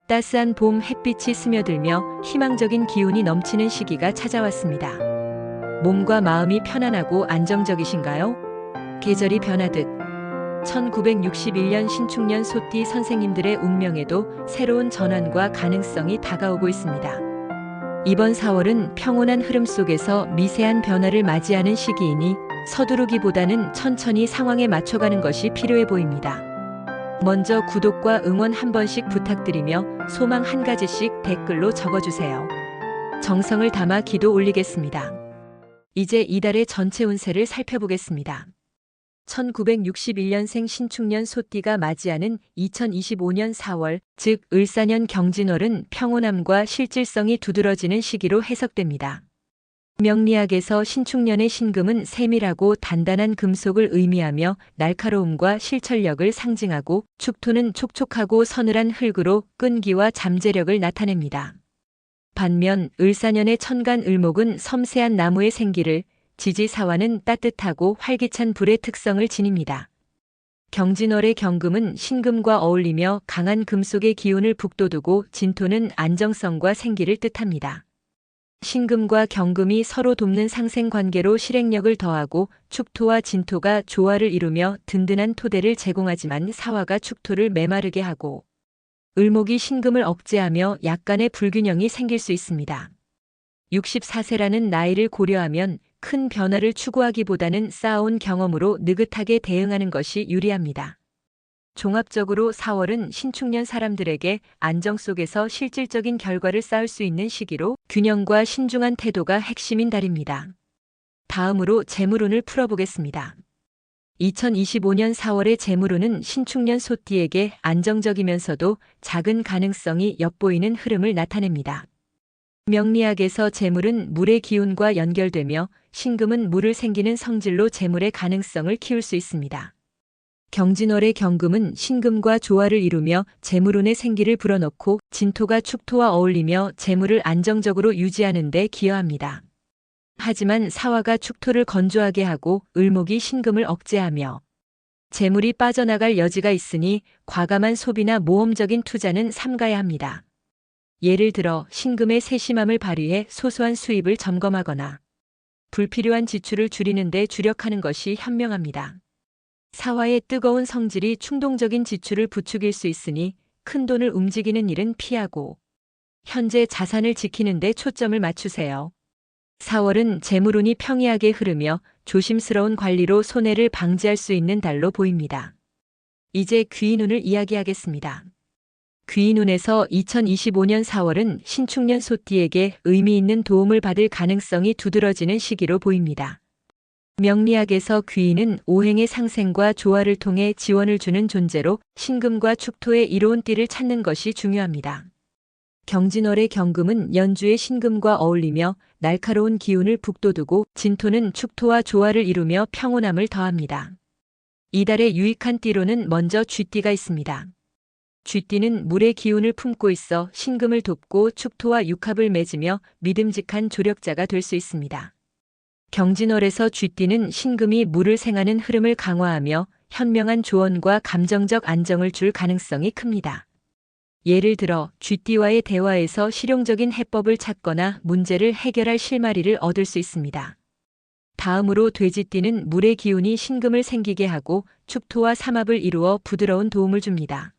따스한 봄 햇빛이 스며들며 희망적인 기운이 넘치는 시기가 찾아왔습니다. 몸과 마음이 편안하고 안정적이신가요? 계절이 변하듯 1961년 신축년 소띠 선생님들의 운명에도 새로운 전환과 가능성이 다가오고 있습니다. 이번 4월은 평온한 흐름 속에서 미세한 변화를 맞이하는 시기이니 서두르기보다는 천천히 상황에 맞춰가는 것이 필요해 보입니다. 먼저 구독과 응원 한 번씩 부탁드리며 소망 한 가지씩 댓글로 적어주세요. 정성을 담아 기도 올리겠습니다. 이제 이달의 전체 운세를 살펴보겠습니다. 1961년생 신축년 소띠가 맞이하는 2025년 4월, 즉 을사년 경진월은 평온함과 실질성이 두드러지는 시기로 해석됩니다. 명리학에서 신축년의 신금은 세밀하고 단단한 금속을 의미하며 날카로움과 실천력을 상징하고, 축토는 촉촉하고 서늘한 흙으로 끈기와 잠재력을 나타냅니다. 반면 을사년의 천간 을목은 섬세한 나무의 생기를, 지지사화는 따뜻하고 활기찬 불의 특성을 지닙니다. 경진월의 경금은 신금과 어울리며 강한 금속의 기운을 북돋우고, 진토는 안정성과 생기를 뜻합니다. 신금과 경금이 서로 돕는 상생관계로 실행력을 더하고, 축토와 진토가 조화를 이루며 든든한 토대를 제공하지만 사화가 축토를 메마르게 하고, 을목이 신금을 억제하며 약간의 불균형이 생길 수 있습니다. 64세라는 나이를 고려하면 큰 변화를 추구하기보다는 쌓아온 경험으로 느긋하게 대응하는 것이 유리합니다. 종합적으로 4월은 신축년 사람들에게 안정 속에서 실질적인 결과를 쌓을 수 있는 시기로, 균형과 신중한 태도가 핵심인 달입니다. 다음으로 재물운을 풀어보겠습니다. 2025년 4월의 재물운은 신축년 소띠에게 안정적이면서도 작은 가능성이 엿보이는 흐름을 나타냅니다. 명리학에서 재물은 물의 기운과 연결되며, 신금은 물을 생기는 성질로 재물의 가능성을 키울 수 있습니다. 경진월의 경금은 신금과 조화를 이루며 재물운의 생기를 불어넣고, 진토가 축토와 어울리며 재물을 안정적으로 유지하는 데 기여합니다. 하지만 사화가 축토를 건조하게 하고 을목이 신금을 억제하며 재물이 빠져나갈 여지가 있으니 과감한 소비나 모험적인 투자는 삼가야 합니다. 예를 들어 신금의 세심함을 발휘해 소소한 수입을 점검하거나 불필요한 지출을 줄이는 데 주력하는 것이 현명합니다. 사화의 뜨거운 성질이 충동적인 지출을 부추길 수 있으니 큰 돈을 움직이는 일은 피하고 현재 자산을 지키는 데 초점을 맞추세요. 4월은 재물운이 평이하게 흐르며 조심스러운 관리로 손해를 방지할 수 있는 달로 보입니다. 이제 귀인운을 이야기하겠습니다. 귀인운에서 2025년 4월은 신축년 소띠에게 의미 있는 도움을 받을 가능성이 두드러지는 시기로 보입니다. 명리학에서 귀인은 오행의 상생과 조화를 통해 지원을 주는 존재로, 신금과 축토의 이로운 띠를 찾는 것이 중요합니다. 경진월의 경금은 연주의 신금과 어울리며 날카로운 기운을 북돋우고, 진토는 축토와 조화를 이루며 평온함을 더합니다. 이달의 유익한 띠로는 먼저 쥐띠가 있습니다. 쥐띠는 물의 기운을 품고 있어 신금을 돕고 축토와 육합을 맺으며 믿음직한 조력자가 될 수 있습니다. 경진월에서 쥐띠는 신금이 물을 생하는 흐름을 강화하며 현명한 조언과 감정적 안정을 줄 가능성이 큽니다. 예를 들어 쥐띠와의 대화에서 실용적인 해법을 찾거나 문제를 해결할 실마리를 얻을 수 있습니다. 다음으로 돼지띠는 물의 기운이 신금을 생기게 하고 축토와 삼합을 이루어 부드러운 도움을 줍니다.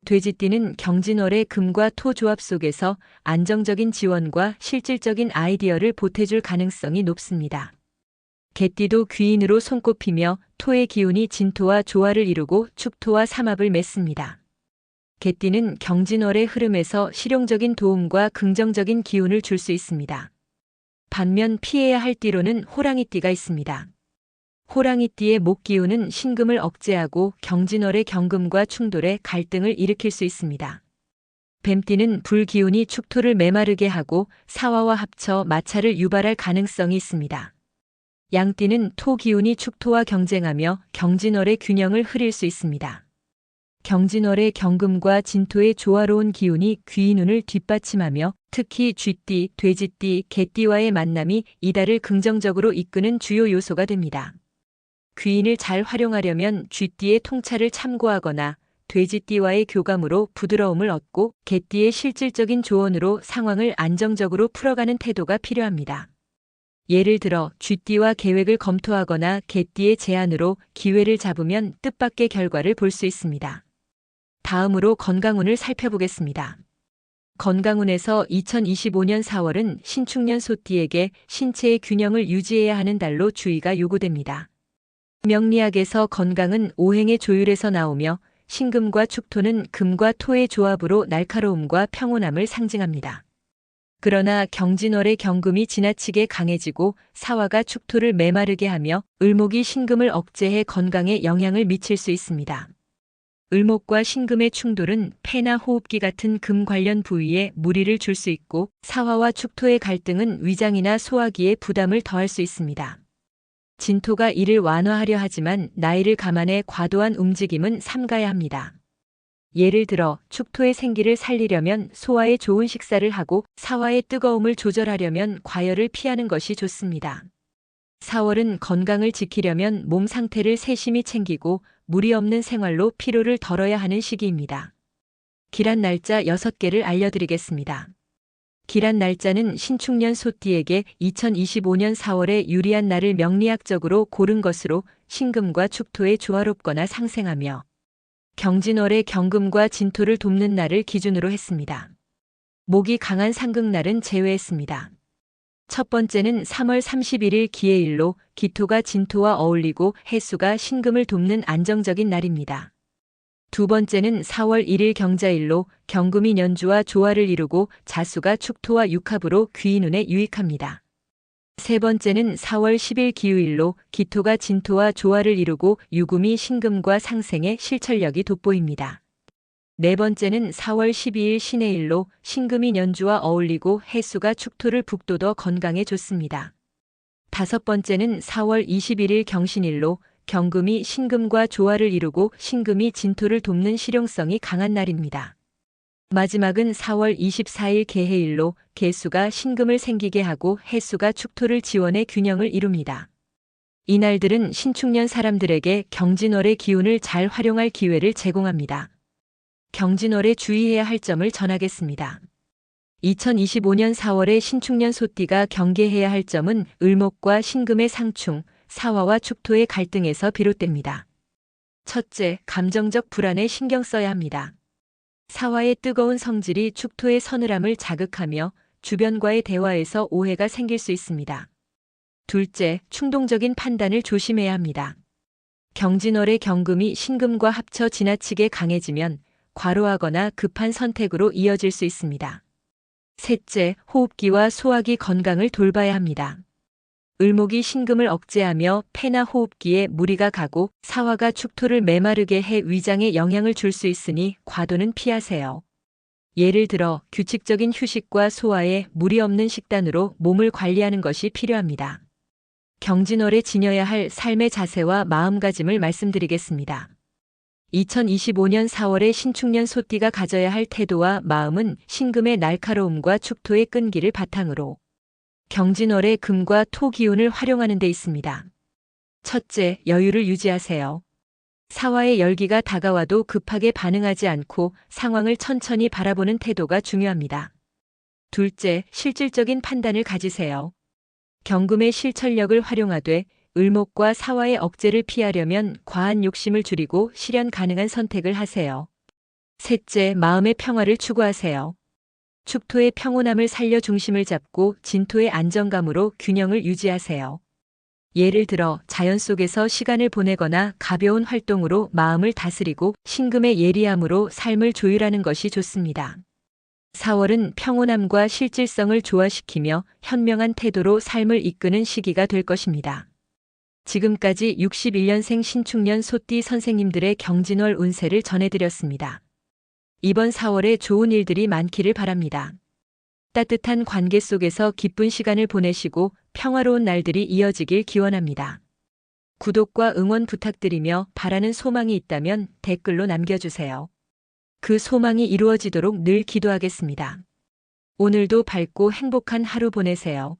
돼지띠는 경진월의 금과 토 조합 속에서 안정적인 지원과 실질적인 아이디어를 보태줄 가능성이 높습니다. 개띠도 귀인으로 손꼽히며 토의 기운이 진토와 조화를 이루고 축토와 삼합을 맺습니다. 개띠는 경진월의 흐름에서 실용적인 도움과 긍정적인 기운을 줄 수 있습니다. 반면 피해야 할 띠로는 호랑이띠가 있습니다. 호랑이띠의 목 기운은 신금을 억제하고 경진월의 경금과 충돌해 갈등을 일으킬 수 있습니다. 뱀띠는 불 기운이 축토를 메마르게 하고 사화와 합쳐 마찰을 유발할 가능성이 있습니다. 양띠는 토 기운이 축토와 경쟁하며 경진월의 균형을 흐릴 수 있습니다. 경진월의 경금과 진토의 조화로운 기운이 귀인운을 뒷받침하며 특히 쥐띠, 돼지띠, 개띠와의 만남이 이달을 긍정적으로 이끄는 주요 요소가 됩니다. 귀인을 잘 활용하려면 쥐띠의 통찰을 참고하거나 돼지띠와의 교감으로 부드러움을 얻고 개띠의 실질적인 조언으로 상황을 안정적으로 풀어가는 태도가 필요합니다. 예를 들어 쥐띠와 계획을 검토하거나 개띠의 제안으로 기회를 잡으면 뜻밖의 결과를 볼 수 있습니다. 다음으로 건강운을 살펴보겠습니다. 건강운에서 2025년 4월은 신축년 소띠에게 신체의 균형을 유지해야 하는 달로 주의가 요구됩니다. 명리학에서 건강은 오행의 조율에서 나오며 신금과 축토는 금과 토의 조합으로 날카로움과 평온함을 상징합니다. 그러나 경진월의 경금이 지나치게 강해지고 사화가 축토를 메마르게 하며 을목이 신금을 억제해 건강에 영향을 미칠 수 있습니다. 을목과 신금의 충돌은 폐나 호흡기 같은 금 관련 부위에 무리를 줄 수 있고 사화와 축토의 갈등은 위장이나 소화기에 부담을 더할 수 있습니다. 진토가 이를 완화하려 하지만 나이를 감안해 과도한 움직임은 삼가야 합니다. 예를 들어 축토의 생기를 살리려면 소화에 좋은 식사를 하고 사화의 뜨거움을 조절하려면 과열을 피하는 것이 좋습니다. 4월은 건강을 지키려면 몸 상태를 세심히 챙기고 무리 없는 생활로 피로를 덜어야 하는 시기입니다. 기란 날짜 6개를 알려드리겠습니다. 기란 날짜는 신축년 소띠에게 2025년 4월에 유리한 날을 명리학적으로 고른 것으로 신금과 축토에 조화롭거나 상생하며 경진월의 경금과 진토를 돕는 날을 기준으로 했습니다. 목이 강한 상극날은 제외했습니다. 첫 번째는 3월 31일 기해일로 기토가 진토와 어울리고 해수가 신금을 돕는 안정적인 날입니다. 두 번째는 4월 1일 경자일로 경금이 년주와 조화를 이루고 자수가 축토와 육합으로 귀인운에 유익합니다. 세 번째는 4월 10일 기우일로 기토가 진토와 조화를 이루고 유금이 신금과 상생에 실천력이 돋보입니다. 네 번째는 4월 12일 신해일로 신금이 년주와 어울리고 해수가 축토를 북돋워 건강에 좋습니다. 다섯 번째는 4월 21일 경신일로 경금이 신금과 조화를 이루고 신금이 진토를 돕는 실용성이 강한 날입니다. 마지막은 4월 24일 개해일로 개수가 신금을 생기게 하고 해수가 축토를 지원해 균형을 이룹니다. 이 날들은 신축년 사람들에게 경진월의 기운을 잘 활용할 기회를 제공합니다. 경진월에 주의해야 할 점을 전하겠습니다. 2025년 4월에 신축년 소띠가 경계해야 할 점은 을목과 신금의 상충, 사화와 축토의 갈등에서 비롯됩니다. 첫째, 감정적 불안에 신경 써야 합니다. 사화의 뜨거운 성질이 축토의 서늘함을 자극하며 주변과의 대화에서 오해가 생길 수 있습니다. 둘째, 충동적인 판단을 조심해야 합니다. 경진월의 경금이 신금과 합쳐 지나치게 강해지면 과로하거나 급한 선택으로 이어질 수 있습니다. 셋째, 호흡기와 소화기 건강을 돌봐야 합니다. 을목이 신금을 억제하며 폐나 호흡기에 무리가 가고 사화가 축토를 메마르게 해 위장에 영향을 줄 수 있으니 과도는 피하세요. 예를 들어 규칙적인 휴식과 소화에 무리 없는 식단으로 몸을 관리하는 것이 필요합니다. 경진월에 지녀야 할 삶의 자세와 마음가짐을 말씀드리겠습니다. 2025년 4월에 신축년 소띠가 가져야 할 태도와 마음은 신금의 날카로움과 축토의 끈기를 바탕으로 경진월의 금과 토 기운을 활용하는 데 있습니다. 첫째, 여유를 유지하세요. 사화의 열기가 다가와도 급하게 반응하지 않고 상황을 천천히 바라보는 태도가 중요합니다. 둘째, 실질적인 판단을 가지세요. 경금의 실천력을 활용하되 을목과 사화의 억제를 피하려면 과한 욕심을 줄이고 실현 가능한 선택을 하세요. 셋째, 마음의 평화를 추구하세요. 축토의 평온함을 살려 중심을 잡고 진토의 안정감으로 균형을 유지하세요. 예를 들어 자연 속에서 시간을 보내거나 가벼운 활동으로 마음을 다스리고 신금의 예리함으로 삶을 조율하는 것이 좋습니다. 4월은 평온함과 실질성을 조화시키며 현명한 태도로 삶을 이끄는 시기가 될 것입니다. 지금까지 61년생 신축년 소띠 선생님들의 경진월 운세를 전해드렸습니다. 이번 4월에 좋은 일들이 많기를 바랍니다. 따뜻한 관계 속에서 기쁜 시간을 보내시고 평화로운 날들이 이어지길 기원합니다. 구독과 응원 부탁드리며 바라는 소망이 있다면 댓글로 남겨주세요. 그 소망이 이루어지도록 늘 기도하겠습니다. 오늘도 밝고 행복한 하루 보내세요.